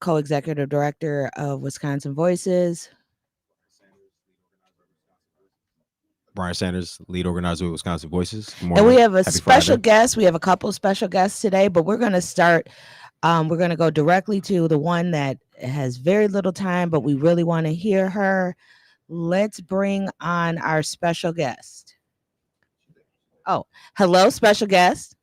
co-executive director of Wisconsin Voices. Brian Sanders, lead organizer with Wisconsin Voices. Good And we morning. have a Happy special Friday. guest. We have a couple of special guests today, but we're going to start. We're going to go directly to the one that has very little time, but we really want to hear her. Let's bring on our special guest. Oh, hello, special guest.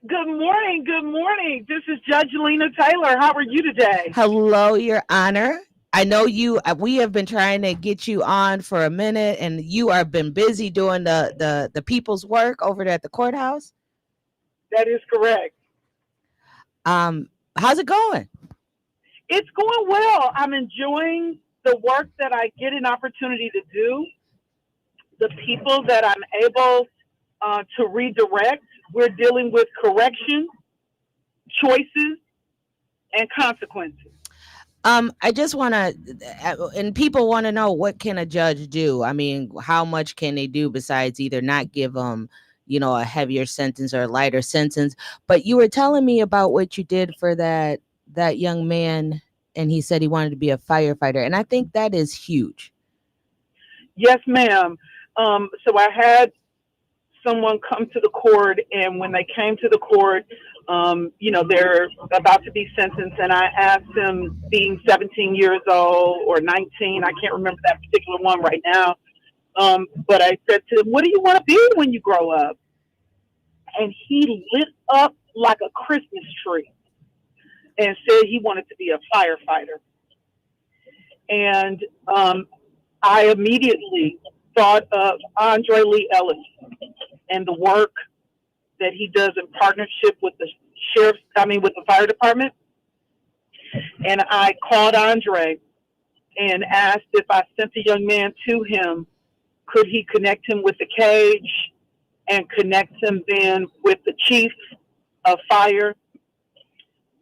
Good morning. Good morning. This is Judge Lena Taylor. How are you today? Hello, Your Honor. I know you. We have been trying to get you on for a minute, and you have been busy doing the people's work over there at the courthouse. That is correct. How's it going? It's going well. I'm enjoying the work that I get an opportunity to do. The people that I'm able to redirect. We're dealing with correction, choices, and consequences. I just want to, and people want to know, what can a judge do? I mean, how much can they do besides either not give them, a heavier sentence or a lighter sentence? But you were telling me about what you did for that young man, and he said he wanted to be a firefighter, and I think that is huge. Yes, ma'am. So I had someone come to the court, and when they came to the court, they're about to be sentenced, and I asked them, being 17 years old or 19, I can't remember that particular one right now, but I said to him, what do you want to be when you grow up? And he lit up like a Christmas tree and said he wanted to be a firefighter. And I immediately thought of Andre Lee Ellis and the work that he does in partnership with the with the fire department. And I called Andre and asked if I sent a young man to him, could he connect him with the cage and connect him then with the chief of fire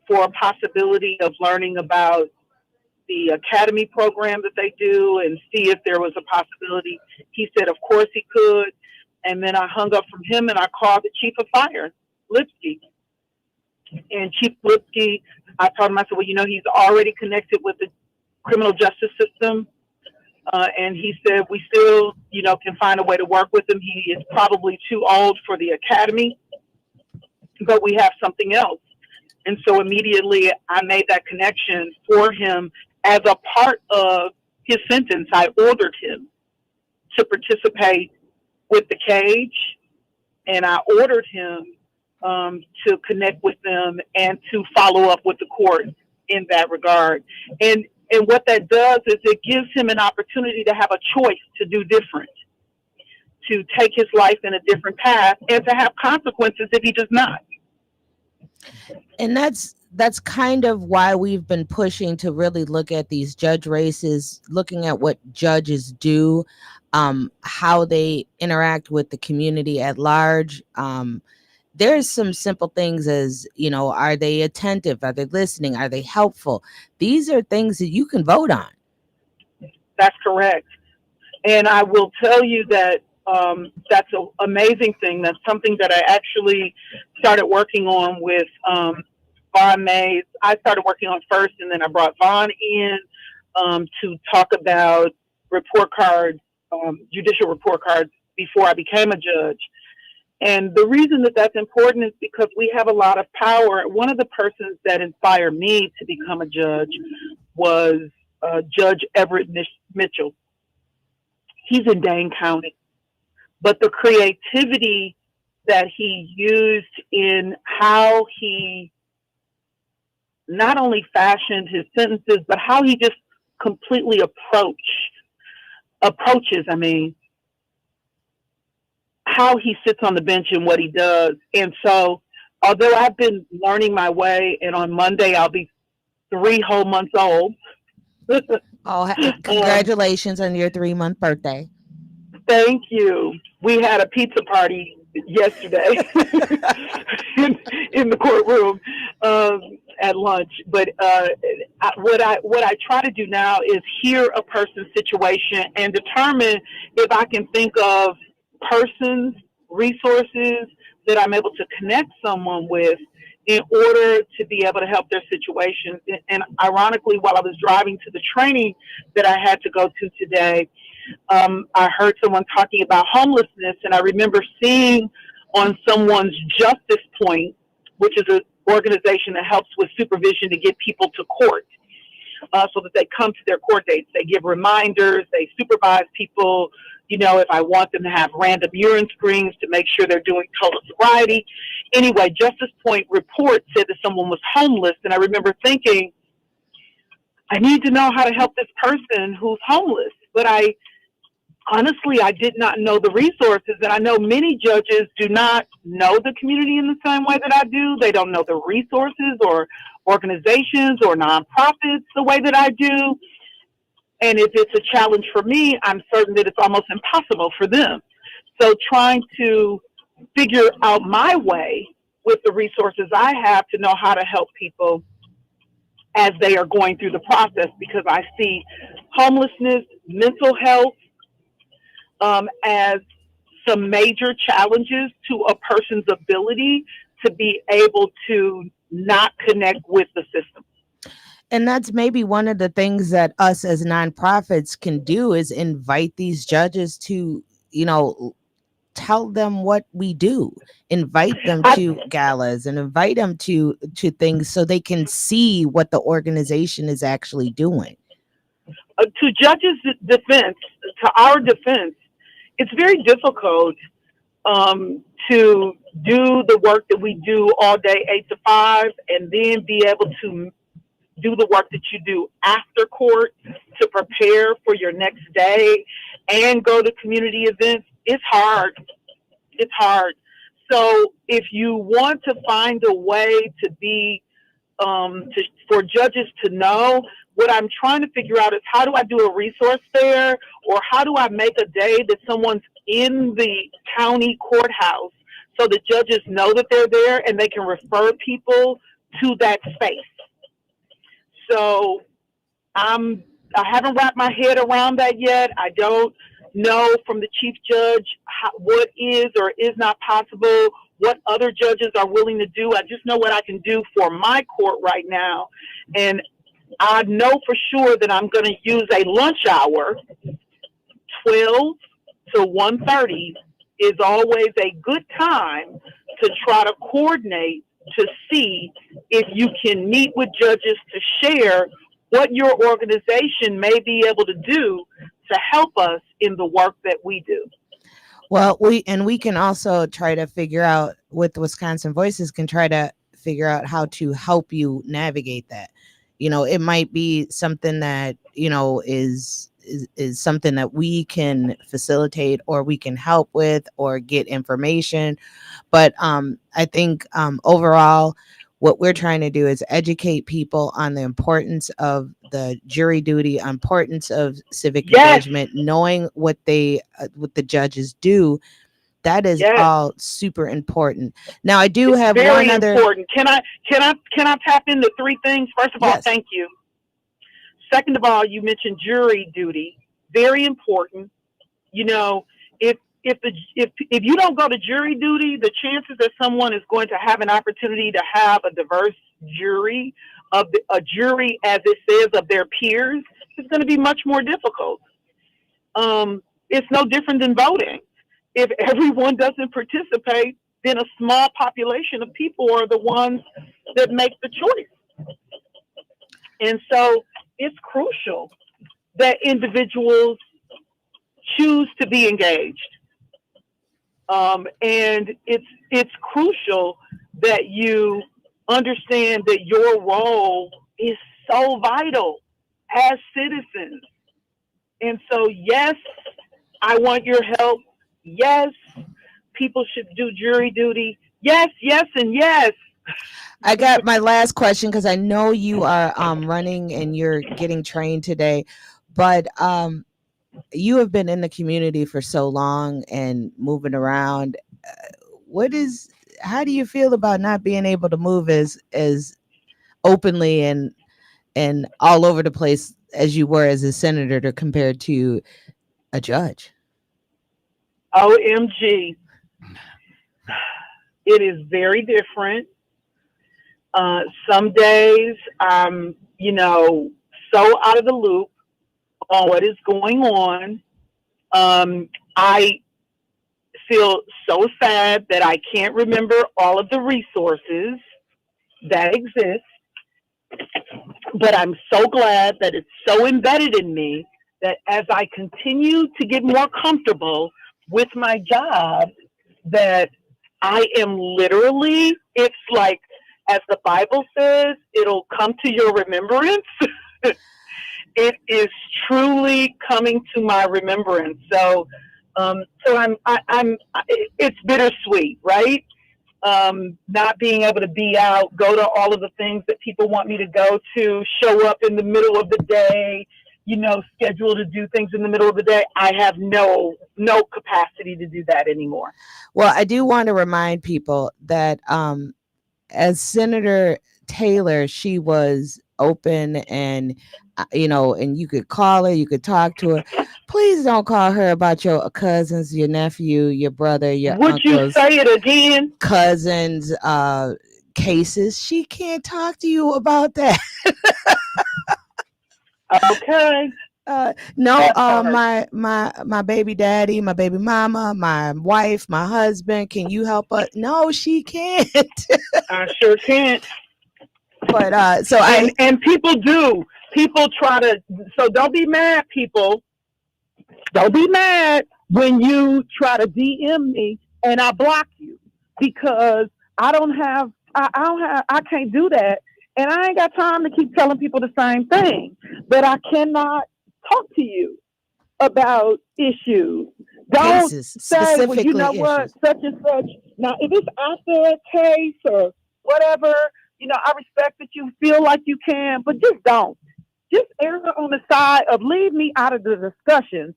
for a possibility of learning about the academy program that they do and see if there was a possibility. He said, of course he could. And then I hung up from him and I called the chief of fire, Lipsky. And Chief Lipsky, I told him, I said, well, he's already connected with the criminal justice system. And he said, we still, can find a way to work with him. He is probably too old for the academy, but we have something else. And so immediately I made that connection for him as a part of his sentence. I ordered him to participate with the cage, and I ordered him to connect with them and to follow up with the court in that regard. And what that does is it gives him an opportunity to have a choice to do different, to take his life in a different path, and to have consequences if he does not. And that's kind of why we've been pushing to really look at these judge races, looking at what judges do, how they interact with the community at large. There's some simple things as, are they attentive? Are they listening? Are they helpful? These are things that you can vote on. That's correct. And I will tell you that that's an amazing thing. That's something that I actually started working on with Vaughn Mays. I started working on first, and then I brought Vaughn in to talk about report cards, judicial report cards, before I became a judge. And the reason that that's important is because we have a lot of power. One of the persons that inspired me to become a judge was Judge Everett Mitchell. He's in Dane County. But the creativity that he used in how he not only fashioned his sentences, but how he just completely approaches, how he sits on the bench and what he does. And so, although I've been learning my way, and on Monday I'll be 3 whole months old. Oh, congratulations on your 3-month birthday. Thank you. We had a pizza party yesterday in the courtroom at lunch. But what I try to do now is hear a person's situation and determine if I can think of persons, resources that I'm able to connect someone with in order to be able to help their situation. And ironically, while I was driving to the training that I had to go to today, I heard someone talking about homelessness, and I remember seeing on someone's Justice Point, which is an organization that helps with supervision to get people to court, so that they come to their court dates. They give reminders, they supervise people, if I want them to have random urine screens to make sure they're doing total sobriety. Anyway, Justice Point report said that someone was homeless, and I remember thinking, I need to know how to help this person who's homeless. But honestly, I did not know the resources, and I know many judges do not know the community in the same way that I do. They don't know the resources or organizations or nonprofits the way that I do. And if it's a challenge for me, I'm certain that it's almost impossible for them. So trying to figure out my way with the resources I have to know how to help people as they are going through the process, because I see homelessness, mental health, as some major challenges to a person's ability to be able to not connect with the system. And that's maybe one of the things that us as nonprofits can do, is invite these judges to, tell them what we do, invite them to galas and invite them to things so they can see what the organization is actually doing. To judges' defense, to our defense, it's very difficult to do the work that we do all day, 8 to 5, and then be able to do the work that you do after court to prepare for your next day and go to community events. It's hard. It's hard. So if you want to find a way to be, for judges to know, what I'm trying to figure out is, how do I do a resource fair, or how do I make a day that someone's in the county courthouse so the judges know that they're there and they can refer people to that space. So I haven't wrapped my head around that yet. I don't know from the chief judge what is or is not possible, what other judges are willing to do. I just know what I can do for my court right now. And I know for sure that I'm going to use a lunch hour, 12 to 1:30 is always a good time to try to coordinate to see if you can meet with judges to share what your organization may be able to do to help us in the work that we do. Well, we can also try to figure out, with Wisconsin Voices, can try to figure out how to help you navigate that. It might be something that, is something that we can facilitate, or we can help with, or get information. But I think overall, what we're trying to do is educate people on the importance of the jury duty, importance of civic engagement, knowing what the judges do. That is all super important. Now, I do have one other. Important. Can I tap into 3 things? First of all, thank you. Second of all, you mentioned jury duty. Very important. If you don't go to jury duty, the chances that someone is going to have an opportunity to have a diverse jury, a jury, as it says, of their peers, is going to be much more difficult. It's no different than voting. If everyone doesn't participate, then a small population of people are the ones that make the choice. And so it's crucial that individuals choose to be engaged. And it's crucial that you understand that your role is so vital as citizens. And so, yes, I want your help. Yes, people should do jury duty. Yes, yes, and yes. I got my last question, because I know you are running and you're getting trained today, but you have been in the community for so long and moving around. How do you feel about not being able to move as openly and all over the place as you were as a senator compared to a judge? OMG. It is very different. Some days I'm, so out of the loop on what is going on. I feel so sad that I can't remember all of the resources that exist, but I'm so glad that it's so embedded in me that as I continue to get more comfortable with my job, that I am literally, it's like, as the Bible says, it'll come to your remembrance. It is truly coming to my remembrance. So it's bittersweet, right? Not being able to be out, go to all of the things that people want me to go to, show up in the middle of the day, schedule to do things in the middle of the day. I have no capacity to do that anymore. Well, I do want to remind people that as Senator Taylor, she was open and and you could call her, you could talk to her. Please don't call her about your cousins, your nephew, your brother, your Would uncles. you say it again? Cousins cases. She can't talk to you about that. Okay. No, my baby daddy, my baby mama, my wife, my husband, can you help us? No, she can't. I sure can't. But and people do. People try to, so don't be mad, people. Don't be mad when you try to DM me and I block you, because I can't do that. And I ain't got time to keep telling people the same thing. But I cannot talk to you about issues. Don't cases, say, well, you know what, such and such. Now, if it's out there a case or whatever, I respect that you feel like you can, but just don't. Just err on the side of leave me out of the discussions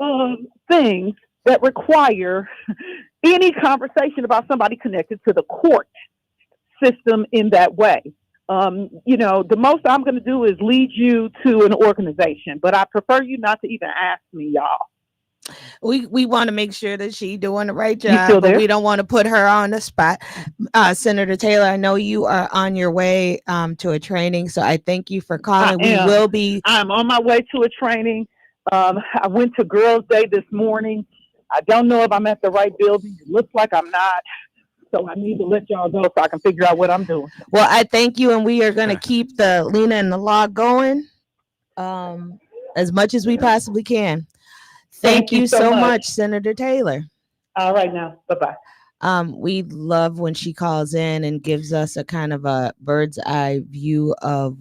of things that require any conversation about somebody connected to the court system in that way. The most I'm going to do is lead you to an organization, but I prefer you not to even ask me, y'all. We want to make sure that she's doing the right job, but we don't want to put her on the spot. Senator Taylor, I know you are on your way to a training, so I thank you for calling. I'm on my way to a training. I went to Girls' Day this morning. I don't know if I'm at the right building. It looks like I'm not. So I need to let y'all go so I can figure out what I'm doing. Well, I thank you, and we are going to keep the Lena and the Law going as much as we possibly can. Thank you so much, Senator Taylor. All right now. Bye-bye. We love when she calls in and gives us a kind of a bird's eye view of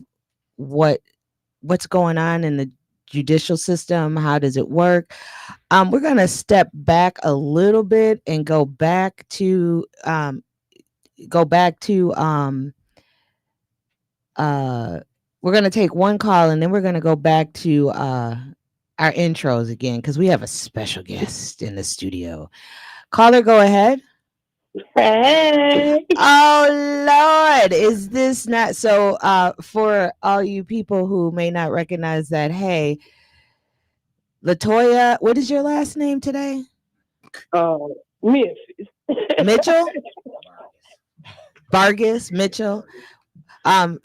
what's going on in the judicial system. How does it work? We're going to step back a little bit and go back to we're going to take one call, and then we're going to go back to our intros again, because we have a special guest in the studio. Caller, go ahead. Hey. Oh Lord, is this not so? For all you people who may not recognize that, hey, Latoya, what is your last name today? Memphis. Mitchell. Vargas Mitchell. Yeah.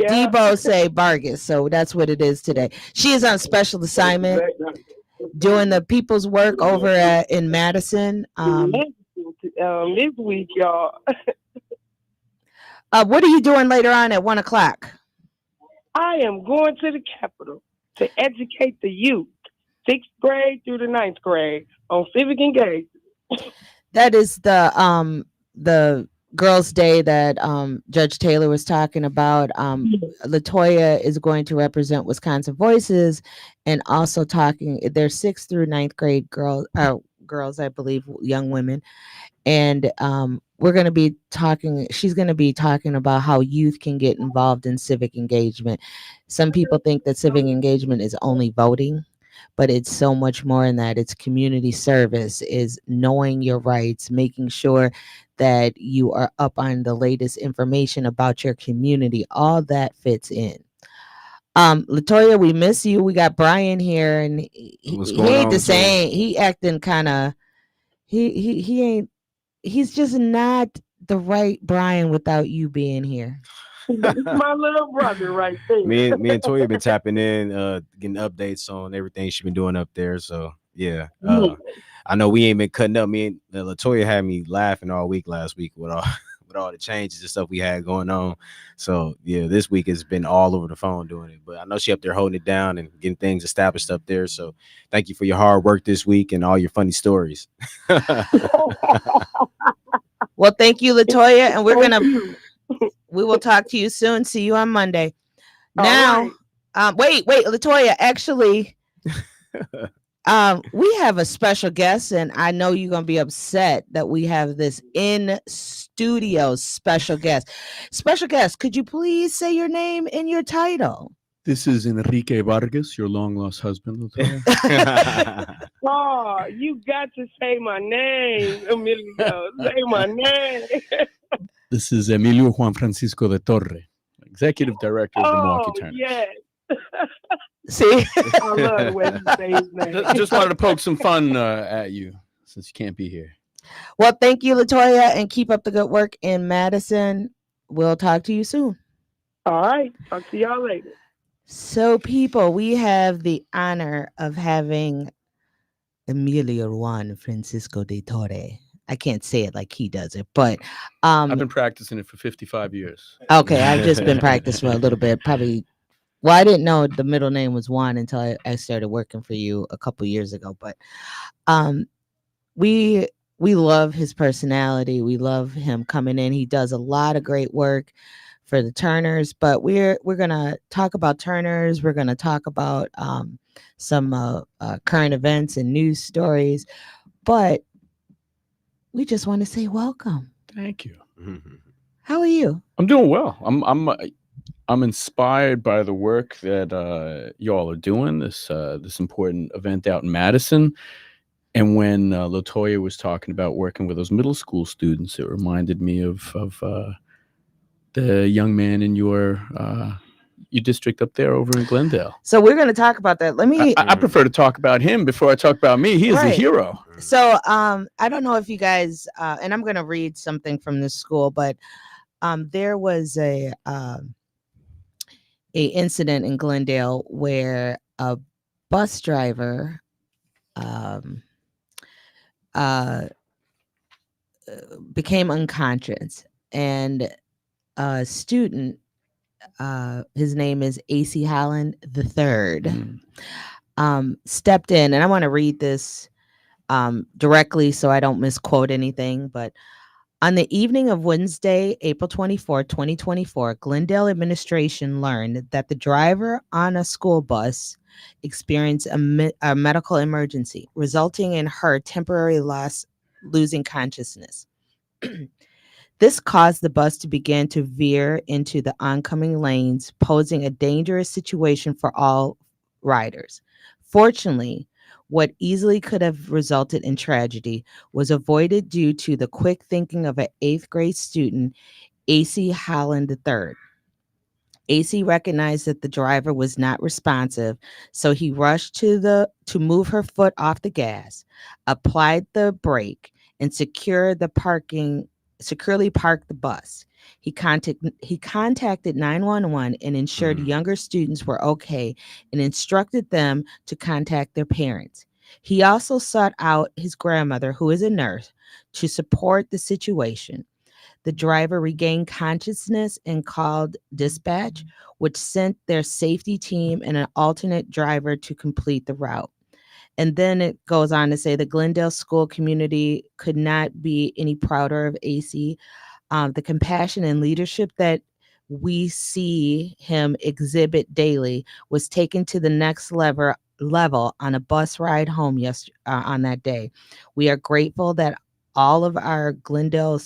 Debo say Vargas, so that's what it is today. She is on special assignment doing the people's work over in Madison. This week, y'all. What are you doing later on at 1:00? I am going to the Capitol to educate the youth, 6th grade through the 9th grade, on civic engagement. That is the Girls' Day that Judge Taylor was talking about. Latoya is going to represent Wisconsin Voices, and also talking. They're 6th through 9th grade girls, I believe, young women, and we're going to be talking. She's going to be talking about how youth can get involved in civic engagement. Some people think that civic engagement is only voting, but it's so much more than that. It's community service, is knowing your rights, making sure that you are up on the latest information about your community. All that fits in. Latoya, we miss you. We got Brian here, and he ain't the same. He acting kind of, he ain't, he's just not the right Brian without you being here. That's my little brother right there. me and Toya been tapping in, getting updates on everything she's been doing up there. So yeah, I know we ain't been cutting up. Me and Latoya had me laughing all week last week with all with all the changes and stuff we had going on. So yeah, this week has been all over the phone doing it. But I know she up there holding it down and getting things established up there. So thank you for your hard work this week and all your funny stories. Well, thank you, Latoya, and Thank you. we will talk to you soon. See you on Monday. All Now, right. wait, Latoya, actually, we have a special guest, and I know you're gonna be upset that we have this in studio special guest. Special guest, could you please say your name and your title? This is Enrique Vargas, your long lost husband, Latoya. Oh, you got to say my name, Emilio. Say my name. This is Emilio Juan Francisco de Torre, executive director of the Milwaukee Oh, Turners. yes. See, I love the way you say his name. Just wanted to poke some fun at you since you can't be here. well, thank you, Latoya, and keep up the good work in Madison. We'll talk to you soon. All right. Talk to y'all later. So, people, we have the honor of having Emilio Juan Francisco de Torre. I can't say it like he does it, but I've been practicing it for 55 years. okay, I've just been practicing for a little bit. Probably, well, I didn't know the middle name was Juan until I started working for you a couple years ago. But we love his personality. We love him coming in. He does a lot of great work for the Turners, but we're gonna talk about Turners. We're gonna talk about some current events and news stories, but we just want to say welcome. Thank you. How are you? I'm doing well. I'm inspired by the work that y'all are doing. This important event out in Madison. And when Latoya was talking about working with those middle school students, it reminded me of the young man in your district up there over in Glendale. So we're going to talk about that. Let me. I prefer to talk about him before I talk about me. He is a Right. hero. So I don't know if you guys, and I'm going to read something from this school, but there was a incident in Glendale where a bus driver became unconscious, and a student, his name is AC Holland III, stepped in, and I want to read this directly so I don't misquote anything. But on the evening of Wednesday, April 24, 2024, Glendale administration learned that the driver on a school bus experienced a medical emergency, resulting in her temporary losing consciousness. This caused the bus to begin to veer into the oncoming lanes, posing a dangerous situation for all riders. Fortunately, what easily could have resulted in tragedy was avoided due to the quick thinking of an 8th grade student, AC Holland III. AC recognized that the driver was not responsive, so he rushed to move her foot off the gas, applied the brake, and securely parked the bus. He contacted 911 and ensured younger students were okay and instructed them to contact their parents. He also sought out his grandmother, who is a nurse, to support the situation. The driver regained consciousness and called dispatch, which sent their safety team and an alternate driver to complete the route. And then it goes on to say the Glendale school community could not be any prouder of AC. The compassion and leadership that we see him exhibit daily was taken to the next level on a bus ride home on that day. We are grateful that all of our Glen Hill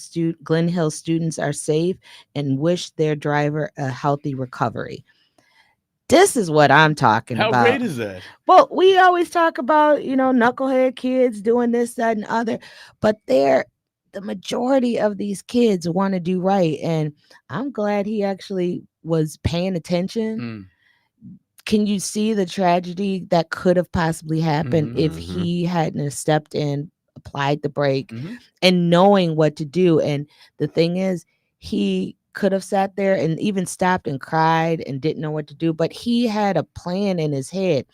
students are safe and wish their driver a healthy recovery. This is what I'm talking about. How great is that? Well, we always talk about, knucklehead kids doing this, that, and other, but the majority of these kids want to do right. And I'm glad he actually was paying attention. Can you see the tragedy that could have possibly happened if he hadn't have stepped in applied the brake Mhm. and knowing what to do. And the thing is, he could have sat there and even stopped and cried and didn't know what to do, but he had a plan in his head.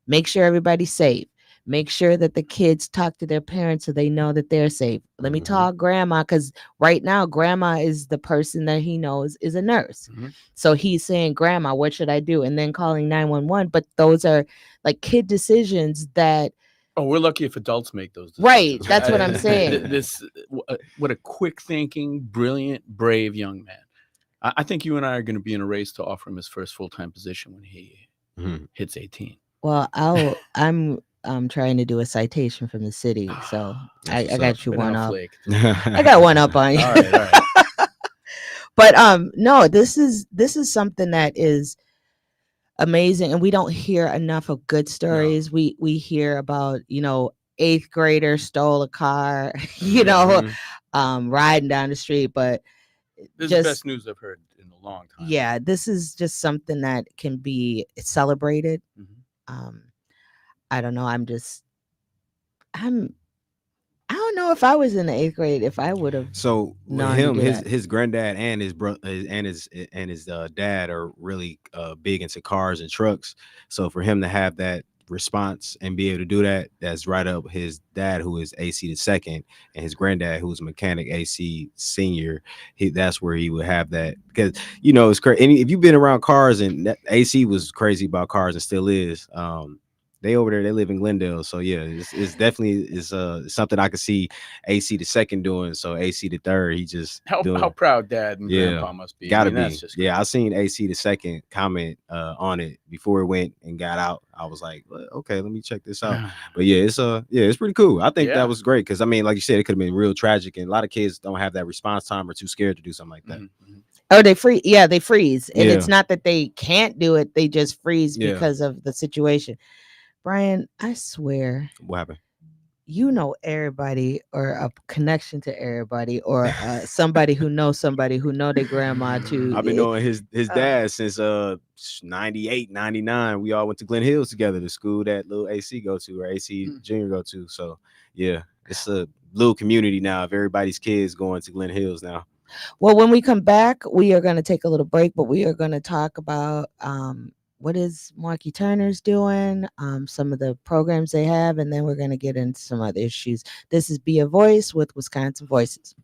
Make sure everybody's safe. Make sure that the kids talk to their parents so they know that they're safe. Let me Mhm. call grandma, because right now grandma is the person that he knows is a nurse. Mhm. So he's saying, Grandma, what should I do? And then calling 911. But those are like kid decisions that, Oh, we're lucky if adults make those right, decisions. that's what I'm saying. What a quick thinking, brilliant, brave young man. I think you and I are going to be in a race to offer him his first full time position when he Mhm. hits 18. Well, I'm trying to do a citation from the city. So That's I what's got you Been one up. outflaked. I got one up on you. All right, all right. But no, this is something that is amazing, and we don't hear enough of good stories. We hear about, eighth grader stole a car, Mhm. riding down the street, but This is the just best news I've heard in a long time. yeah, this is just something that can be celebrated. Mhm. um I don't know, I'm I don't know if I was in the eighth grade if I would have So with known to him, do his that. his granddad and his brother and his dad are really big into cars and trucks. So for him to have that response and be able to do that, that's right up his dad, who is AC the second, and his granddad, who's mechanic AC senior. That's where he would have that, because it's crazy. And if you've been around cars, and AC was crazy about cars and still is. They over there, they live in Glendale, so yeah, it's definitely is something I could see AC the second doing. So AC the third, he just How doing. proud dad and Yeah, grandpa must be. gotta That's be. just Yeah, great. I seen AC the second comment on it before it went and got out. I was like, "Well, okay, let me check this out." But yeah, it's pretty cool. I think Yeah. that was great, because I mean, like you said, it could have been real tragic, and a lot of kids don't have that response time or too scared to do something like that. Mhm, mhm. Oh, they freeze. Yeah, they freeze. And it's Yeah. not that they can't do it, they just freeze Yeah. because of the situation. Brian, I swear, What happened? you know everybody, or a connection to everybody, or somebody who knows their grandma too. I've been knowing his uh, dad since 98, 99. We all went to Glen Hills together, the school that little AC go to, or AC Hmm. Junior go to. So yeah, it's a little community now of everybody's kids going to Glen Hills now. Well, when we come back, we are going to take a little break, but we are going to talk about what is Marky Turner's doing, some of the programs they have, and then we're going to get into some other issues. This is Be a Voice with Wisconsin Voices.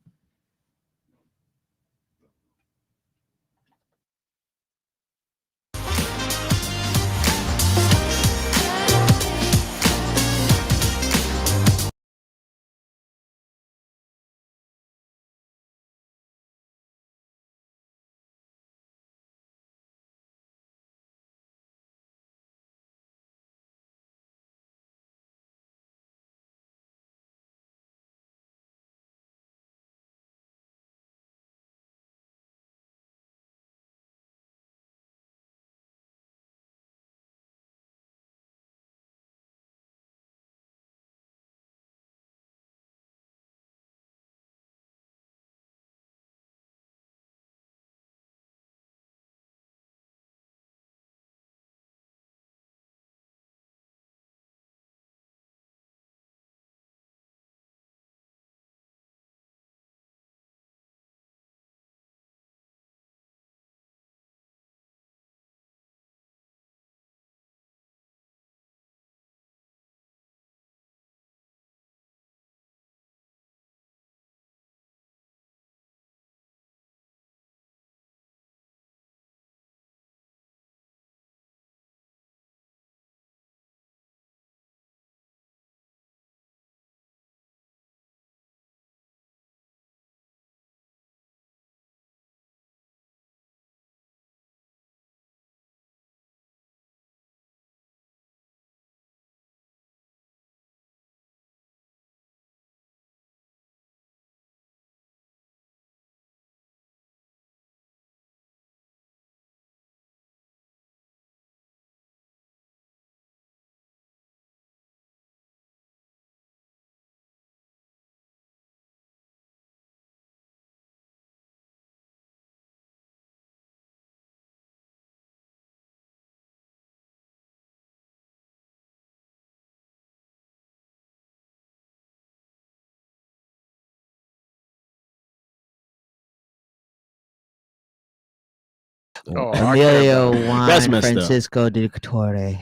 Oh, our Emilio camera. Juan That's messed up. Francisco de Couture.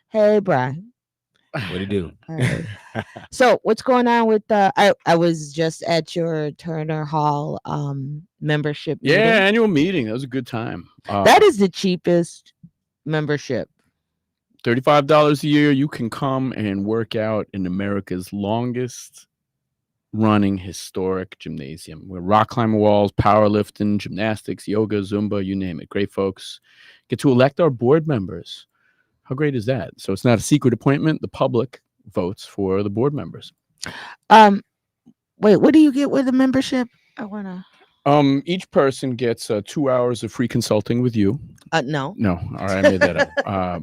Hey, Brian. What he do? All right. So what's going on with I was just at your Turner Hall membership Yeah, meeting. annual meeting. That was a good time. That is the cheapest membership. $35 a year. You can come and work out in America's longest running historic gymnasium. We're rock climbing walls, powerlifting, gymnastics, yoga, Zumba, you name it. Great folks. Get to elect our board members. How great is that? So it's not a secret appointment. The public votes for the board members. Wait, what do you get with a membership? I wanna Each person gets 2 hours of free consulting with you. no. No, all right, I made that up.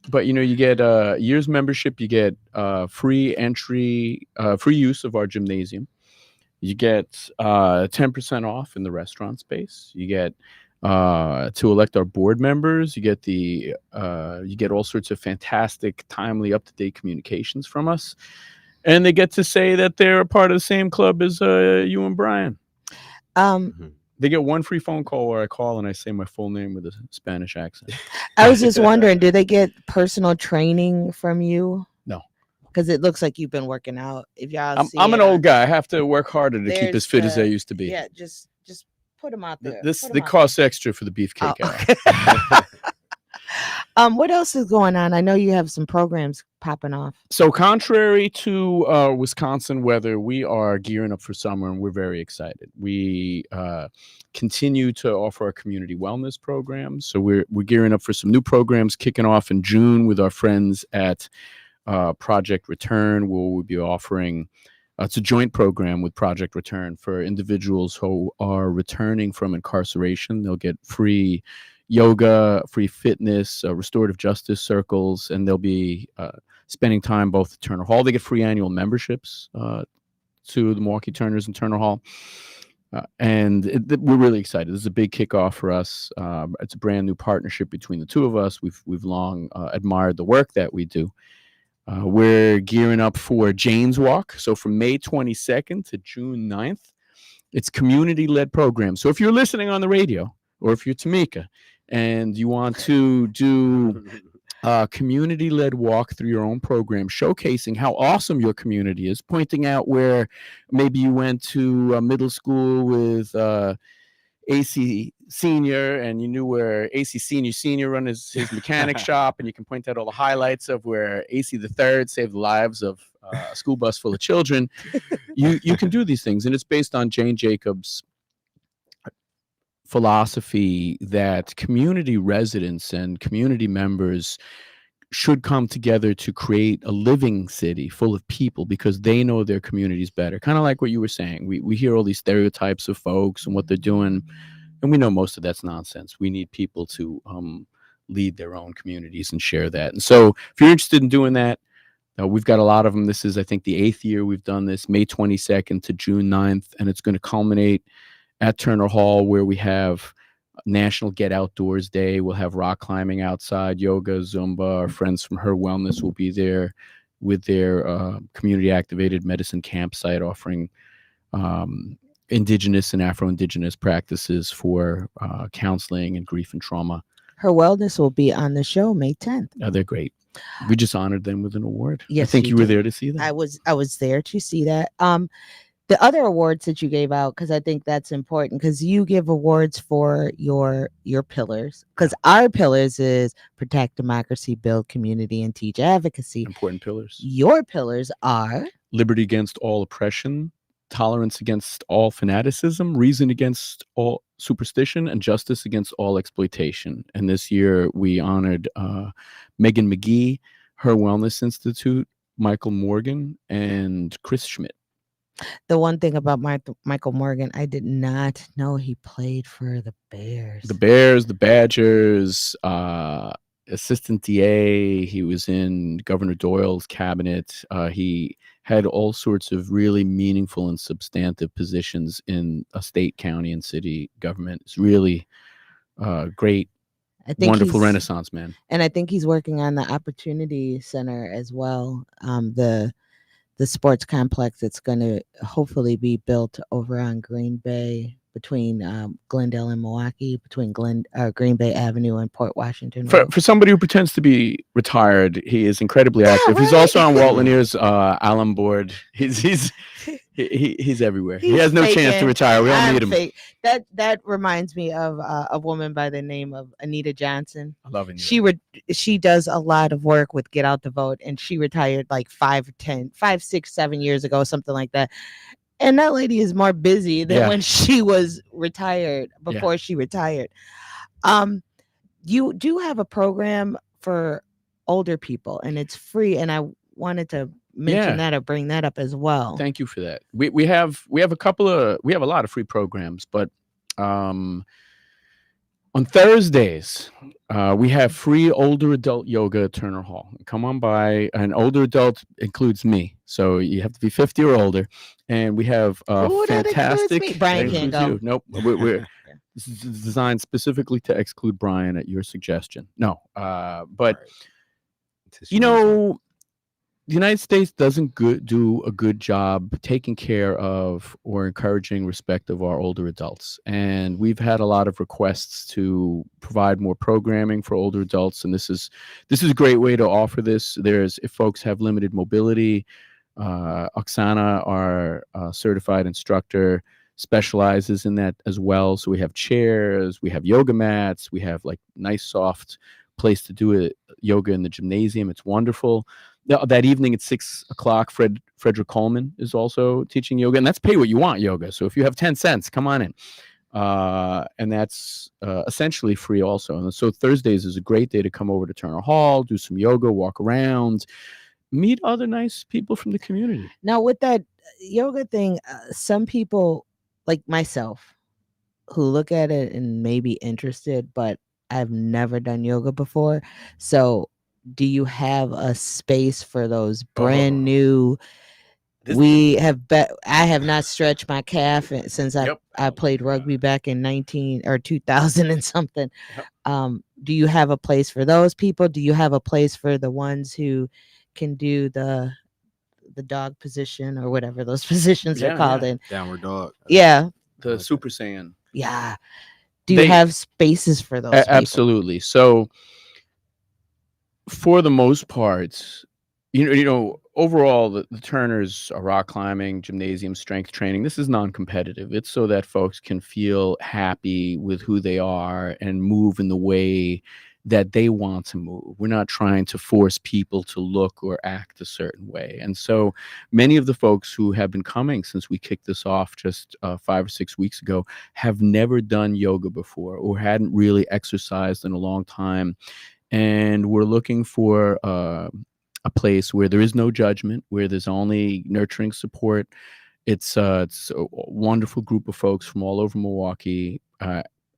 But you get a year's membership. You get free entry, free use of our gymnasium. You get 10% off in the restaurant space. You get to elect our board members. You get all sorts of fantastic, timely, up-to-date communications from us, and they get to say that they're a part of the same club as you and Brian. They get one free phone call where I call and I say my full name with a Spanish accent. I was just wondering, do they get personal training from you? No. Because it looks like you've been working out. If y'all see I'm an it, old guy. I have to work harder to keep there's as fit as I the- used to be. Yeah, just put them out there. This Put 'em the out costs extra for the beefcake Oh, hour. okay. What else is going on? I know you have some programs popping off. So contrary to Wisconsin weather, we are gearing up for summer and we're very excited. We continue to offer our community wellness programs. So we're gearing up for some new programs kicking off in June with our friends at Project Return, where we'll be offering it's a joint program with Project Return for individuals who are returning from incarceration. They'll get free yoga, free fitness, restorative justice circles, and they'll be spending time both at Turner Hall. They get free annual memberships to the Milwaukee Turners and Turner Hall. We're really excited. This is a big kickoff for us. It's a brand new partnership between the two of us. We've long admired the work that we do. We're gearing up for Jane's Walk. So from May 22nd to June 9th, it's community-led program. So if you're listening on the radio or if you're Tamika and you want to do a community-led walk through your own program, showcasing how awesome your community is, pointing out where maybe you went to middle school with AC Senior and you knew where AC Senior run his mechanic shop, and you can point out all the highlights of where AC the Third saved the lives of a school bus full of children. You can do these things, and it's based on Jane Jacobs' philosophy that community residents and community members should come together to create a living city full of people because they know their communities better. Kind of like what you were saying. We hear all these stereotypes of folks and what they're doing, and we know most of that's nonsense. We need people to lead their own communities and share that. And so if you're interested in doing that, we've got a lot of them. This is, I think, the 8th year we've done this, May 22nd to June 9th, and it's going to culminate at Turner Hall, where we have National Get Outdoors Day. We'll have rock climbing outside, yoga, Zumba. Our friends from Her Wellness will be there with their community activated medicine campsite offering indigenous and Afro-Indigenous practices for counseling and grief and trauma. Her Wellness will be on the show May 10th. They're great. We just honored them with an award. Yes, I think you you were did. there to see that. I was there to see that. The other awards that you gave out, because I think that's important, because you give awards for your pillars, because our pillars is protect democracy, build community, and teach advocacy. Important pillars. Your pillars are Liberty against all oppression, tolerance against all fanaticism, reason against all superstition, and justice against all exploitation. And this year we honored Megan McGee, Her Wellness Institute, Michael Morgan, and Chris Schmidt. the one thing about Michael Morgan. I did not know he played for the Bears. The Bears, the Badgers, assistant DA. He was in Governor Doyle's cabinet. He had all sorts of really meaningful and substantive positions in a state, county, and city government. It's really great, I think wonderful he's- Renaissance man. And I think he's working on the Opportunity Center as well. The sports complex that's going to hopefully be built over on Green Bay between Glendale and Milwaukee, between Green Bay Avenue and Port Washington For, Road. for somebody who pretends to be retired, he is incredibly Yeah, active. He's right? also on Walt Lanier's Allen board. He's everywhere. He He's has no chance to faking. retire. We all I'm need him. fake. That reminds me of a woman by the name of Anita Johnson. I love it. She does a lot of work with Get Out the Vote, and she retired like 5, 6, 7 years ago, something like that. And that lady is more busy than Yeah. when she was retired, Yeah. before she retired. You do have a program for older people, and it's free. And I wanted to mention Yeah. that or bring that up as well. Thank you for that. We have a lot of free programs, but on Thursdays, we have free older adult yoga at Turner Hall. Come on by. An older adult includes me, so you have to be 50 or older. And we have Ooh, that includes fantastic. me. Brian that can't includes go. you. Nope. This is designed specifically to exclude Brian at your suggestion. No, but you know, the United States doesn't do a good job taking care of or encouraging respect of our older adults. And we've had a lot of requests to provide more programming for older adults. And this is a great way to offer this. If folks have limited mobility, Oksana, our certified instructor, specializes in that as well. So we have chairs, we have yoga mats, we have like nice soft place to do it, yoga in the gymnasium. It's wonderful. That evening at 6 o'clock, Frederick Coleman is also teaching yoga, and that's pay what you want yoga. So if you have 10 cents, come on in. And that's essentially free also. And so Thursdays is a great day to come over to Turner Hall, do some yoga, walk around, meet other nice people from the community. Now, with that yoga thing, some people like myself who look at it and may be interested, but I've never done yoga before. So do you have a space for those brand new? I have not stretched my calf since I played rugby back in 2000 and something. Yep. Do you have a place for those people? Do you have a place for the ones who can do the dog position or whatever those positions are called in downward dog? Yeah. The Super Saiyan. Yeah. Do you have spaces for those people? Absolutely. So for the most part, you know, overall, the Turners are rock climbing, gymnasium, strength training. This is non-competitive. It's so that folks can feel happy with who they are and move in the way that they want to move. We're not trying to force people to look or act a certain way. And so many of the folks who have been coming since we kicked this off just 5 or 6 weeks ago have never done yoga before or hadn't really exercised in a long time. And we're looking for a place where there is no judgment, where there's only nurturing support. It's a wonderful group of folks from all over Milwaukee,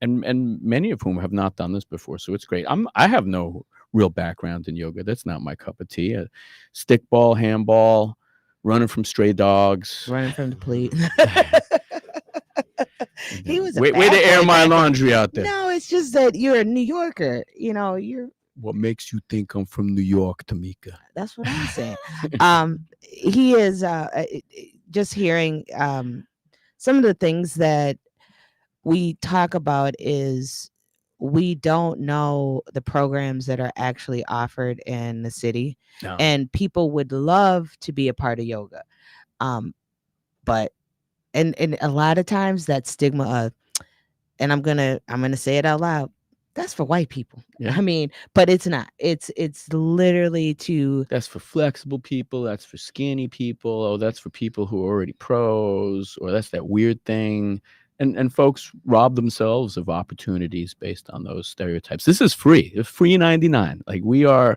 and many of whom have not done this before. So it's great. I have no real background in yoga. That's not my cup of tea. Stickball, handball, running from stray dogs, running from the police. He was way to air my laundry out there. No, it's just that you're a New Yorker. You know, you're. What makes you think I'm from New York, Tamika? That's what I'm saying. He is just hearing some of the things that we talk about is we don't know the programs that are actually offered in the city. No. And people would love to be a part of yoga. But and a lot of times that stigma of, and I'm gonna say it out loud, that's for white people. Yeah. I mean, but it's not. It's literally that's for flexible people, that's for skinny people, oh, that's for people who are already pros, or that's that weird thing. And folks rob themselves of opportunities based on those stereotypes. This is free. It's free 99. Like, we are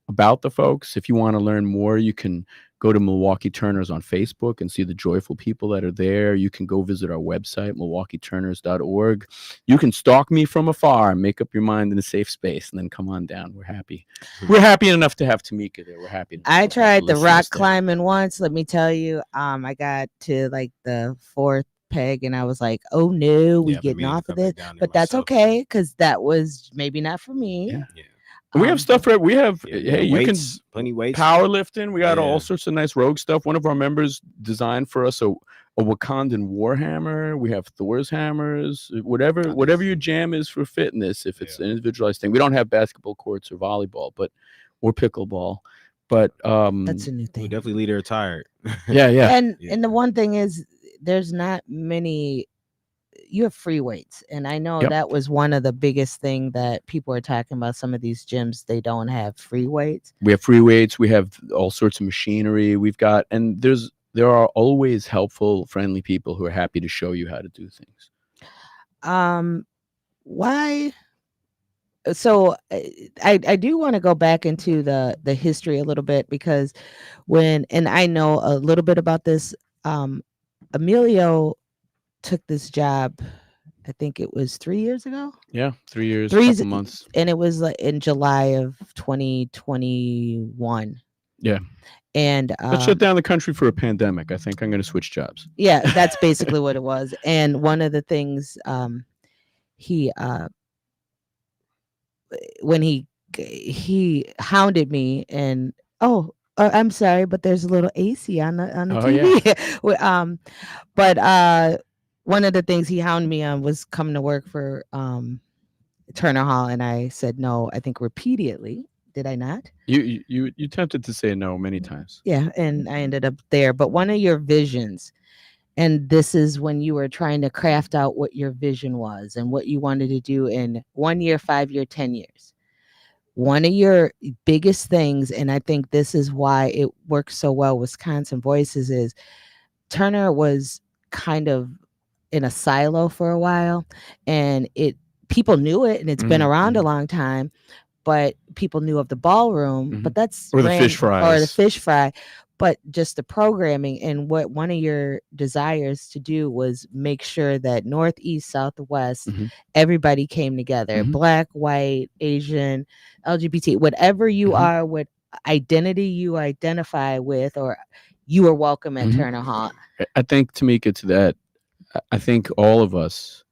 about the folks. If you want to learn more, you can go to Milwaukee Turners on Facebook and see the joyful people that are there. You can go visit our website, milwaukeeturners.org. You can stalk me from afar and make up your mind in a safe space, and then come on down. We're happy. We're happy enough to have Tamika there. We're happy. I tried the rock climbing once. Let me tell you, I got to like the 4th peg and I was like, oh no, we getting off of this. But that's okay, because that was maybe not for me. Yeah. We have stuff for we have hey, you can plenty weights, powerlifting. We got all sorts of nice rogue stuff. One of our members designed for us a a Wakandan Warhammer. We have Thor's hammers. Whatever your jam is for fitness. If it's an individualized thing, we don't have basketball courts or volleyball, or pickleball. But That's a new We thing. definitely leave there tired. yeah. And the one thing is, there's not many. You have free weights, and I know Yep. that was one of the biggest thing that people are talking about. Some of these gyms, they don't have free weights. We have free weights. We have all sorts of machinery. We've got, and there are always helpful, friendly people who are happy to show you how to do things. Why? So I do want to go back into the history a little bit, because and I know a little bit about this. Emilio took this job, I think it was 3 years ago. Yeah, 3 years, Three couple months. And it was like in July of 2021. Yeah. And Let's shut down the country for a pandemic. I think I'm going to switch jobs. yeah, that's basically what it was. And one of the things he when he hounded me, and I'm sorry, but there's a little AC on the TV. But one of the things he hounded me on was coming to work for Turner Hall, and I said no, I think repeatedly. Did I not? You tempted to say no many times. Yeah, and I ended up there. But one of your visions, and this is when you were trying to craft out what your vision was and what you wanted to do in 1 year, 5 year, 10 years. One of your biggest things, and I think this is why it works so well, Wisconsin Voices, is Turner was kind of in a silo for a while, and people knew it, and it's been around a long time, but people knew of the ballroom, but that's or the fish fries, or the fish fry, but just the programming. And what one of your desires to do was make sure that North, East, South, West, everybody came together, Black, white, Asian, LGBT, whatever you are, what identity you identify with, or you are welcome at Turner Hall. I think, Tamika, to that, I think all of us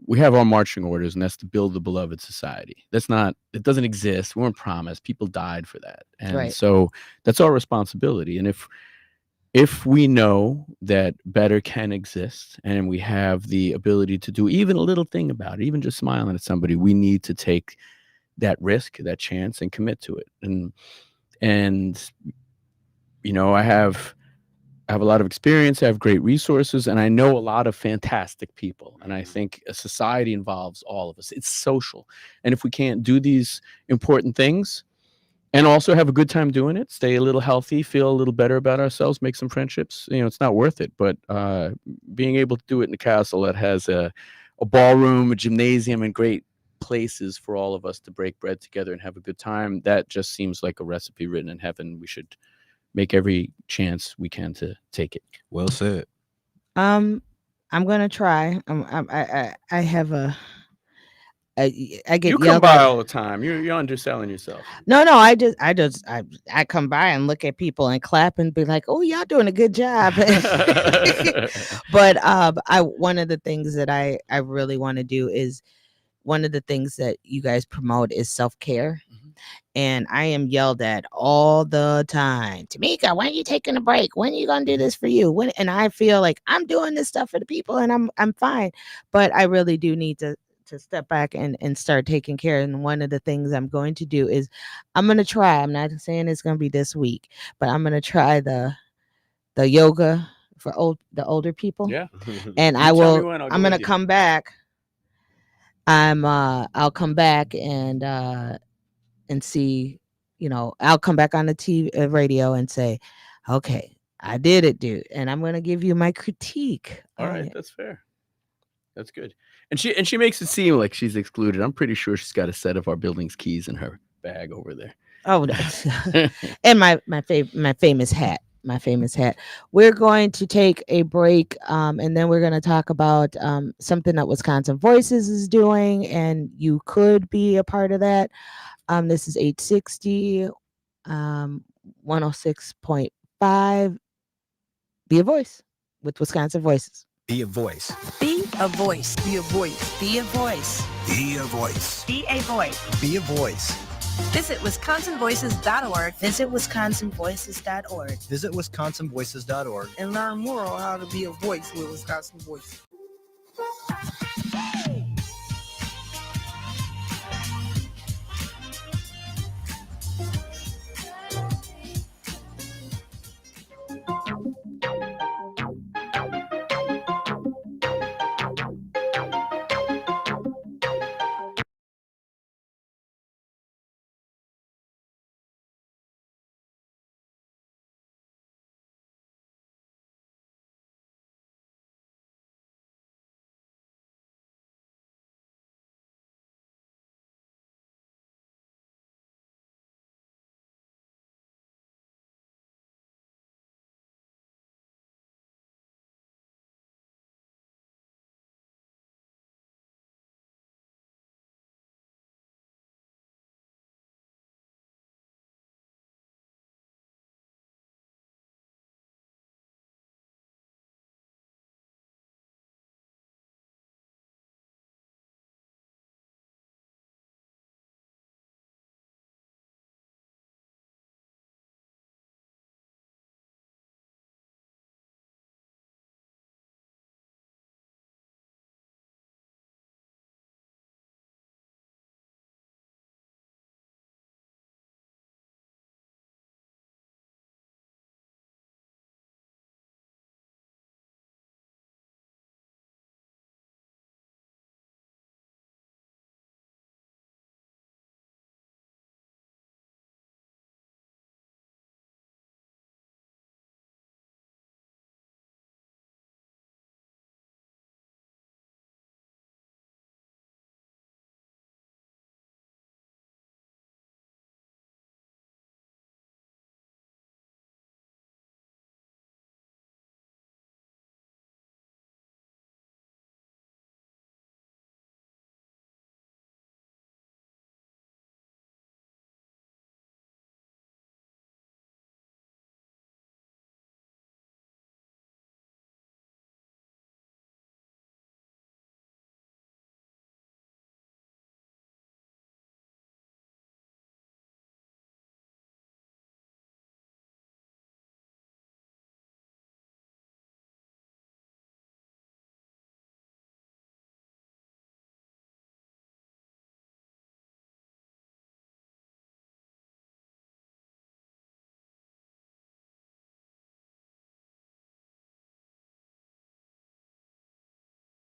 we have our marching orders, and that's to build the beloved society. It doesn't exist. We weren't promised. People died for that. And so that's our responsibility. And if we know that better can exist, and we have the ability to do even a little thing about it, even just smiling at somebody, we need to take that risk, that chance, and commit to it. And you know, I have a lot of experience. I have great resources, and I know a lot of fantastic people. And I think a society involves all of us. It's social. And if we can't do these important things and also have a good time doing it, stay a little healthy, feel a little better about ourselves, make some friendships, it's not worth it. But being able to do it in a castle that has a ballroom, a gymnasium, and great places for all of us to break bread together and have a good time, that just seems like a recipe written in heaven. We should make every chance we can to take it. Well said. I'm gonna try. I have I get You come yelled by at. all the time. You're underselling yourself. No, I come by and look at people and clap and be like, "Oh, y'all doing a good job." But one of the things that I really want to do is, one of the things that you guys promote is self-care. And I am yelled at all the time. Tamika, when are you taking a break? When are you gonna do this for you? And I feel like I'm doing this stuff for the people, and I'm fine. But I really do need to step back and start taking care. And one of the things I'm going to do is I'm gonna try. I'm not saying it's gonna be this week, but I'm gonna try the yoga for the older people. Yeah. And You I tell me will. when, I'll I'm go gonna with you. come back. I'll come back and see, I'll come back on the TV radio and say, okay, I did it, dude. And I'm going to give you my critique. All on right, it. that's fair. That's good. And she makes it seem like she's excluded. I'm pretty sure she's got a set of our building's keys in her bag over there. Oh, and my famous hat. My famous hat. We're going to take a break, and then we're going to talk about something that Wisconsin Voices is doing, and you could be a part of that. This is 860, 106.5. Be a voice with Wisconsin Voices. Be a voice. Be a voice. Be a voice. Be a voice. Be a voice. Be a voice. Be a voice. Visit WisconsinVoices.org. Visit WisconsinVoices.org Visit WisconsinVoices.org and learn more on how to be a voice with Wisconsin Voices.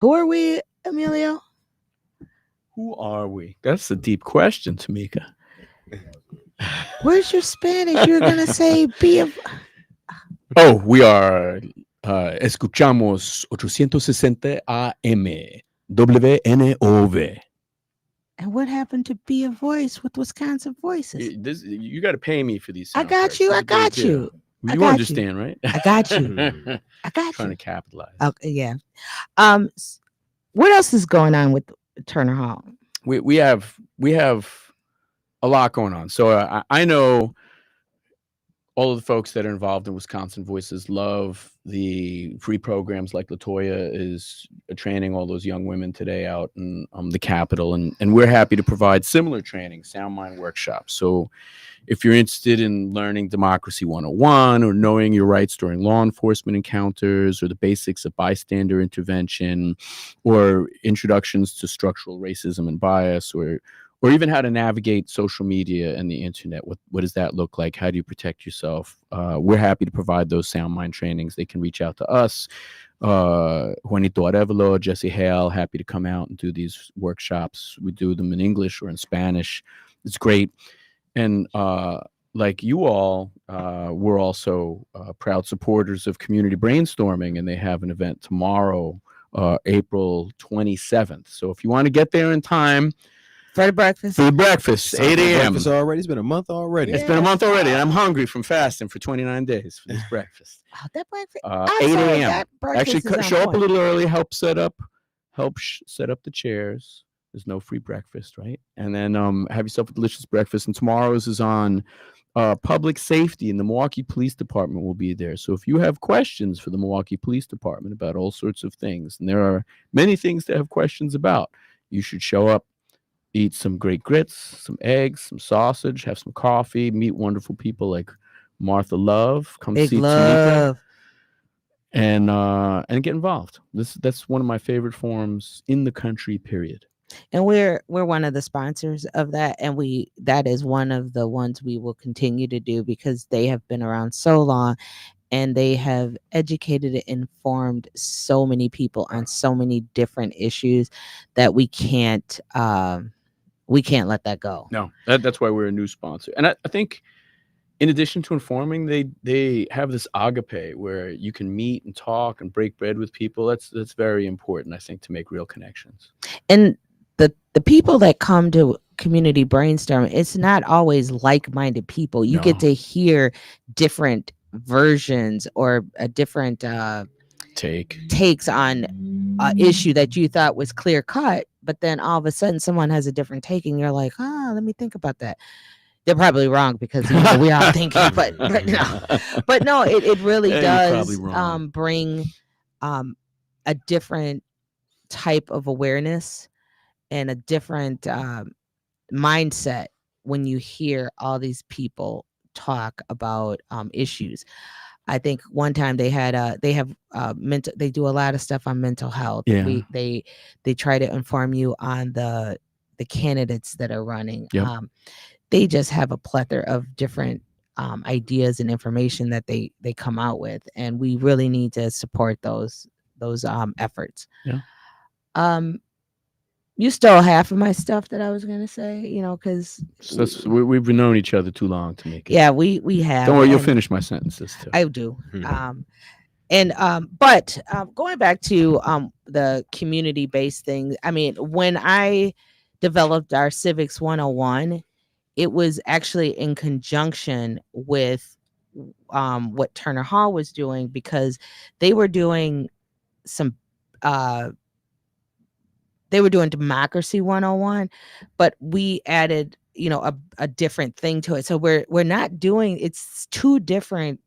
Who are we, Emilio? Who are we? That's a deep question, Tamika. Where's your Spanish? You're gonna say be a. Oh, we are escuchamos 860 AM WNOV. And what happened to be a voice with Wisconsin Voices? You got to pay me for these. I got you. I got you. You understand, right? I got you. I got Trying to you. capitalize. Okay, yeah. What else is going on with Turner Hall? We have a lot going on. So I know all of the folks that are involved in Wisconsin Voices love the free programs like Latoya is training all those young women today out in the Capitol. And we're happy to provide similar training, Sound Mind workshops. So if you're interested in learning Democracy 101 or knowing your rights during law enforcement encounters or the basics of bystander intervention or introductions to structural racism and bias or even how to navigate social media and the internet. What does that look like? How do you protect yourself? We're happy to provide those Sound Mind trainings. They can reach out to us. Juanito Arevalo, Jesse Hale, happy to come out and do these workshops. We do them in English or in Spanish. It's great. And like you all, we're also proud supporters of Community Brainstorming, and they have an event tomorrow, April 27th. So if you want to get there in time, For the breakfast? 8 a.m. Breakfast already. It's been a month already. It's been a month already, and I'm hungry from fasting for 29 days for this breakfast. Oh, that breakfast. 8 sorry, a.m. that breakfast Actually, is on show up a point. little early, help set up the chairs. There's no free breakfast, right? And then have yourself a delicious breakfast. And tomorrow's is on public safety, and the Milwaukee Police Department will be there. So if you have questions for the Milwaukee Police Department about all sorts of things, and there are many things to have questions about, you should show up eat some great grits, some eggs, some sausage, have some coffee, meet wonderful people like Martha Love. Come Big see Tamika love. and get involved. That's one of my favorite forums in the country, period. And we're one of the sponsors of that, and that is one of the ones we will continue to do because they have been around so long and they have educated and informed so many people on so many different issues that we can't let that go. No, that's why we're a new sponsor. And I think in addition to informing, they have this agape where you can meet and talk and break bread with people. That's very important, I think, to make real connections. And the people that come to community brainstorm, it's not always like-minded people. You get No. to hear different versions or a different takes on an issue that you thought was clear cut, but then all of a sudden someone has a different take and you're like, let me think about that. They're probably wrong because we all think it, but no, it really Yeah, you're probably does wrong. bring a different type of awareness and a different mindset when you hear all these people talk about issues. I think one time they have mental. They do a lot of stuff on mental health. Yeah. They try to inform you on the candidates that are running. Yep. They just have a plethora of different ideas and information that they come out with, and we really need to support those efforts. Yeah. You stole half of my stuff that I was gonna say, because So we've been knowing each other too long to make it. yeah, we have. Don't worry, you'll and finish my sentences too. I do. Mhm. But going back to the community-based thing, I mean, when I developed our Civics 101, it was actually in conjunction with what Turner Hall was doing because they were doing some they were doing Democracy 101, but we added, a different thing to it. So we're not doing, it's two different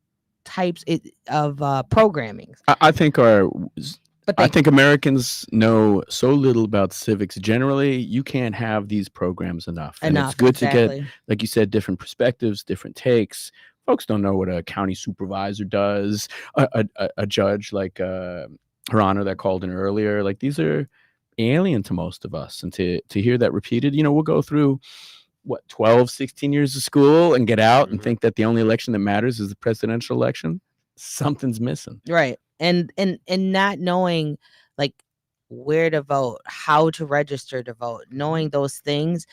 types of programming. I think But I think Americans know so little about civics generally. You can't have these programs enough. And it's good to get, like you said, different perspectives, different takes. Folks don't know what a county supervisor does, a judge like Her Honor that called in earlier. Like, these are alien to most of us. And to hear that repeated, we'll go through 12, 16 years of school and get out and think that the only election that matters is the presidential election. Something's missing. Right. And not knowing like where to vote, how to register to vote, knowing those things,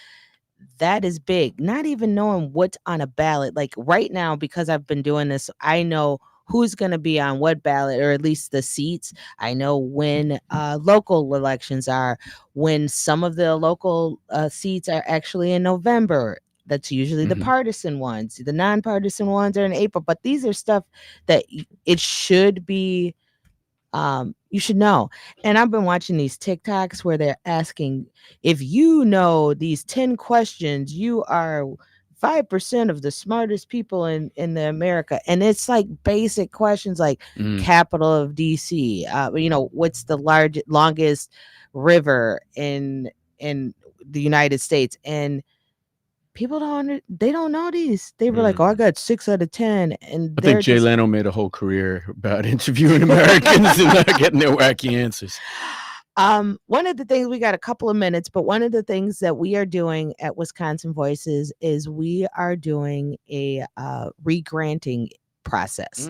that is big. Not even knowing what's on a ballot. Like right now, because I've been doing this, I know who's going to be on what ballot, or at least the seats. I know when local elections are, when some of the local seats are actually in November. That's usually the partisan ones. The nonpartisan ones are in April. But these are stuff that it should be, you should know. And I've been watching these TikToks where they're asking, if you know these 10 questions, you are 5% of the smartest people in the America. And it's like basic questions like capital of DC, what's the longest river in the United States. And people they don't know these. They were like, I got 6 out of 10. And I think Jay Leno made a whole career about interviewing Americans and not getting their wacky answers. One of the things, we got a couple of minutes, but one of the things that we are doing at Wisconsin Voices is we are doing a re-granting process.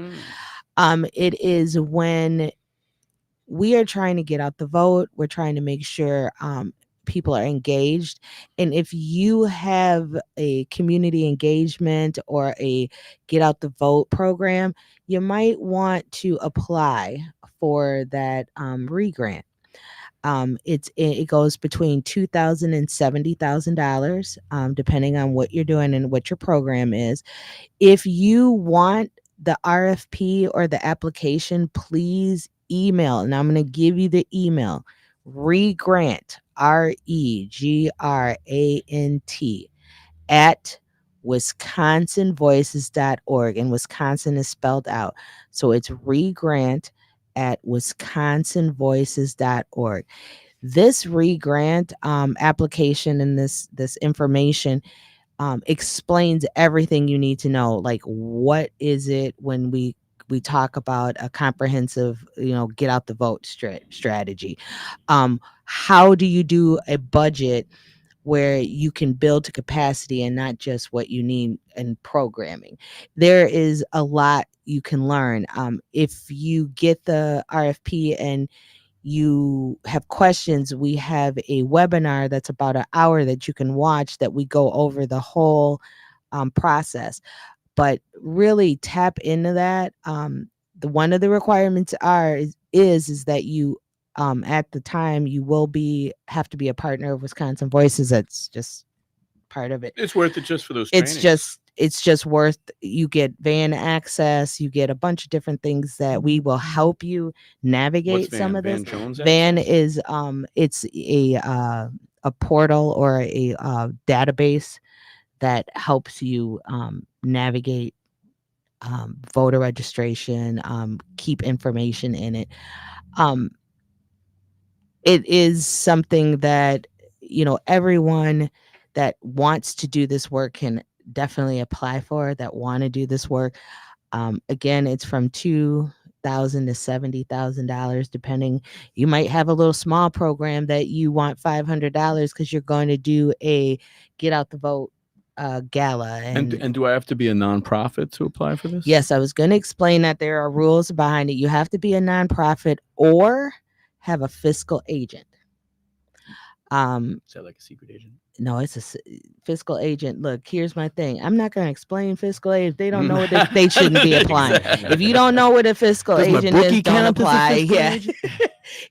It is when we are trying to get out the vote. We're trying to make sure people are engaged. And if you have a community engagement or a get out the vote program, you might want to apply for that re-grant. It goes between $2,000 and $70,000, depending on what you're doing and what your program is. If you want the RFP or the application, please email, and I'm going to give you the email: regrant, REGRANT at wisconsinvoices.org, and Wisconsin is spelled out. So it's regrant at wisconsinvoices.org. This re-grant application and this information explains everything you need to know. Like, what is it when we talk about a comprehensive, get out the vote strategy? How do you do a budget where you can build to capacity and not just what you need in programming? There is a lot you can learn. If you get the RFP and you have questions, we have a webinar that's about an hour that you can watch that we go over the whole process. But really tap into that. The one of the requirements is that you at the time you will have to be a partner of Wisconsin Voices. That's just part of it. It's worth it just for those It's trainings. just worth. You get van access, you get a bunch of different things that we will help you navigate What's some Van? of this. Van Jones Van access? is it's a portal or a database that helps you navigate voter registration, keep information in it. It is something that everyone that wants to do this work can definitely apply for, that want to do this work. Again, it's from $2,000 to $70,000, depending. You might have a little small program that you want $500 because you're going to do a get out the vote gala. And do I have to be a nonprofit to apply for this? Yes, I was going to explain that there are rules behind it. You have to be a nonprofit or have a fiscal agent. Is that like a secret agent? No, it's a fiscal agent. Look, here's my thing. I'm not going to explain fiscal agent. They don't know what they shouldn't be applying. Exactly. If you don't know what a fiscal Does my agent bookie is, don't count as a apply. fiscal Yeah. agent?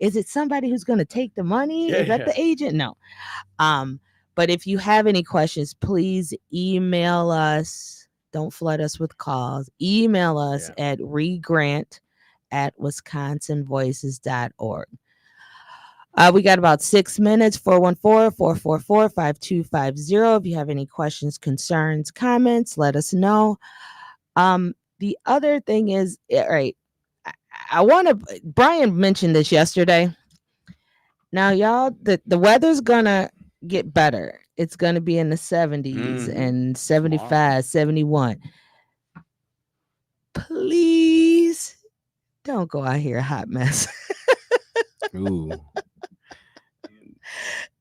Is it somebody who's going to take the money? Yeah, Is that yeah. the agent? No. But if you have any questions, please email us. Don't flood us with calls. Email us at regrant@wisconsinvoices.org. We got about 6 minutes. 414-444-5250. If you have any questions, concerns, comments, let us know. The other thing is, all right, I want to, Brian mentioned this yesterday. Now, y'all, the weather's gonna get better. It's gonna be in the 70s and 75, 71. Please don't go out here a hot mess. Ooh.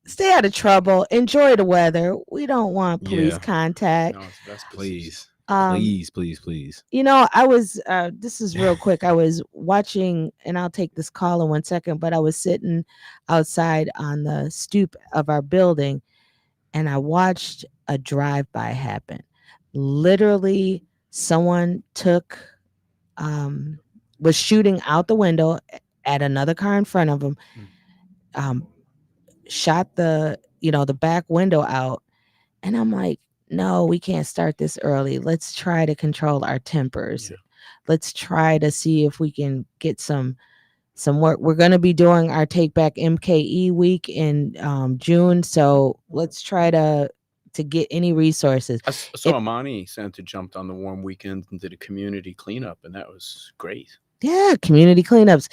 Stay out of trouble. Enjoy the weather. We don't want police Yeah. contact. No, it's best Please. Um, Please. I was this is real quick. I was watching, and I'll take this call in 1 second, but I was sitting outside on the stoop of our building and I watched a drive-by happen. Literally, someone was shooting out the window at another car in front of him, shot the back window out, and I'm like, no, we can't start this early. Let's try to control our tempers. Yeah. Let's try to see if we can get some work. We're going to be doing our Take Back MKE week in June, so let's try to get any resources. I saw Amani Center jumped on the warm weekend and did a community cleanup, and that was great. Yeah, community cleanups.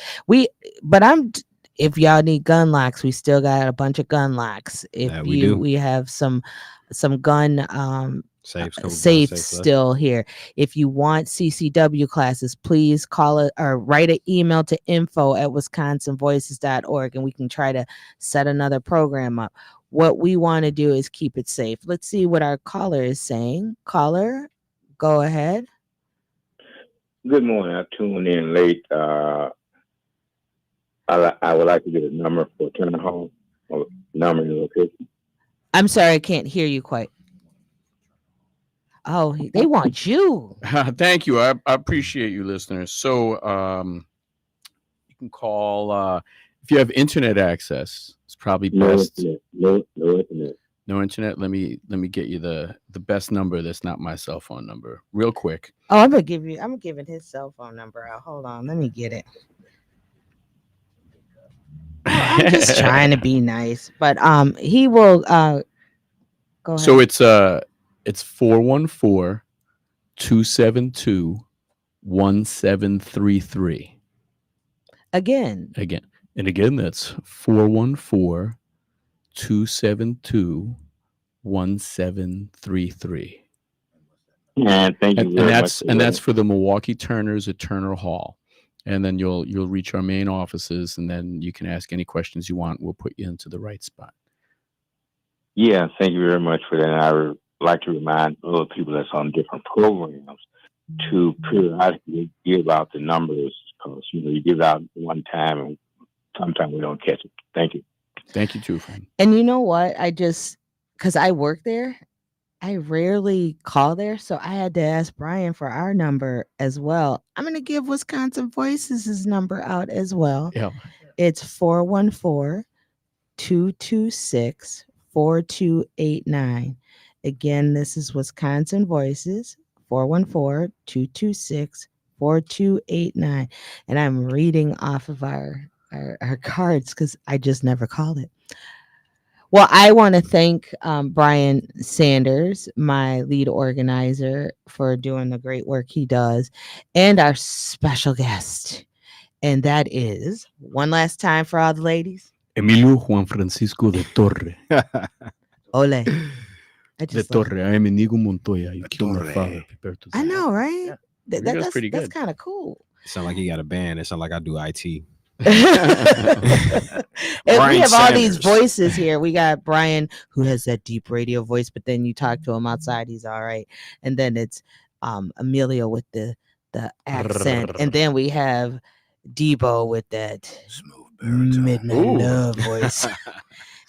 If y'all need gun locks, we still got a bunch of gun locks. If That we do. we have some gun Safes safes still here. If you want CCW classes, please call it or write an email to info@wisconsinvoices.org and we can try to set another program up. What we want to do is keep it safe. Let's see what our caller is saying. Caller, go ahead. Good morning. I tuned in late. I would like to get a number for Turner Home. Number and location. I'm sorry, I can't hear you quite. Oh, they want you. Thank you. I appreciate you, listeners. So you can call if you have internet access. It's probably best. No internet. No internet. Let me get you the best number. That's not my cell phone number. Real quick. Oh, I'm giving his cell phone number out. Hold on, let me get it. I'm just trying to be nice, but he will go ahead. So it's 414-272-1733. Again. And And again, that's 414-272-1733. And thank you And very that's much. and that's for the Milwaukee Turners at Turner Hall. And then you'll reach our main offices, and then you can ask any questions you want. We'll put you into the right spot. Yeah, thank you very much for that. And I would like to remind other people that's on different programs to periodically give out the numbers, because you give it out one time and sometimes we don't catch it. Thank you. Thank you too, friend. And you know what? Because I work there, I rarely call there. So I had to ask Brian for our number as well. I'm going to give Wisconsin Voices' number out as well. Yeah. It's 414-226-4289. Again, this is Wisconsin Voices, 414-226-4289. And I'm reading off of our cards because I just never called it. Well, I want to thank Brian Sanders, my lead organizer, for doing the great work he does, and our special guest. And that is, one last time for all the ladies, Emilio Juan Francisco de Torre. Ole. I De just love it. Torre. I am Inigo Montoya. You killed my Torre. father. Prepare to I die. know, right? That's pretty That's good. kind of cool. Sound like he got a band. It sound like I do IT. And we Brian have all these Sanders. voices here. We got Brian, who has that deep radio voice, but then you talk to him outside, he's all right. And then it's Emilio with the accent, and then we have Debo with that midnight Ooh. love voice.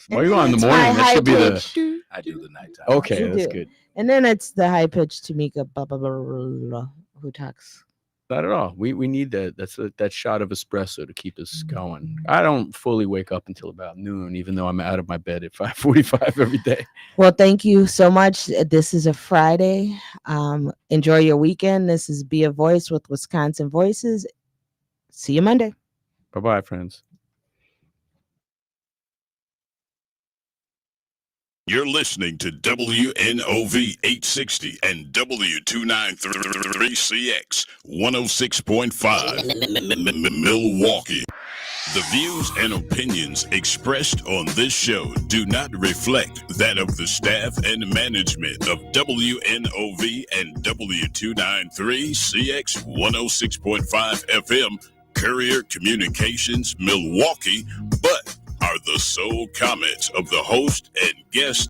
Why are you on in the It's morning? my That should be the. high-pitched- I do the nighttime. Okay, You that's do. good. And then it's the high pitched Tamika blah, blah, blah, blah, blah, who talks. Not at all. We need that. That shot of espresso to keep us going. I don't fully wake up until about noon, even though I'm out of my bed at 5:45 every day. Well, thank you so much. This is a Friday. Enjoy your weekend. This is Be a Voice with Wisconsin Voices. See you Monday. Bye-bye, friends. You're listening to WNOV 860 and W293CX 106.5 Milwaukee. The views and opinions expressed on this show do not reflect that of the staff and management of WNOV and W293CX 106.5 FM Courier Communications Milwaukee, but are the sole comments of the host and guest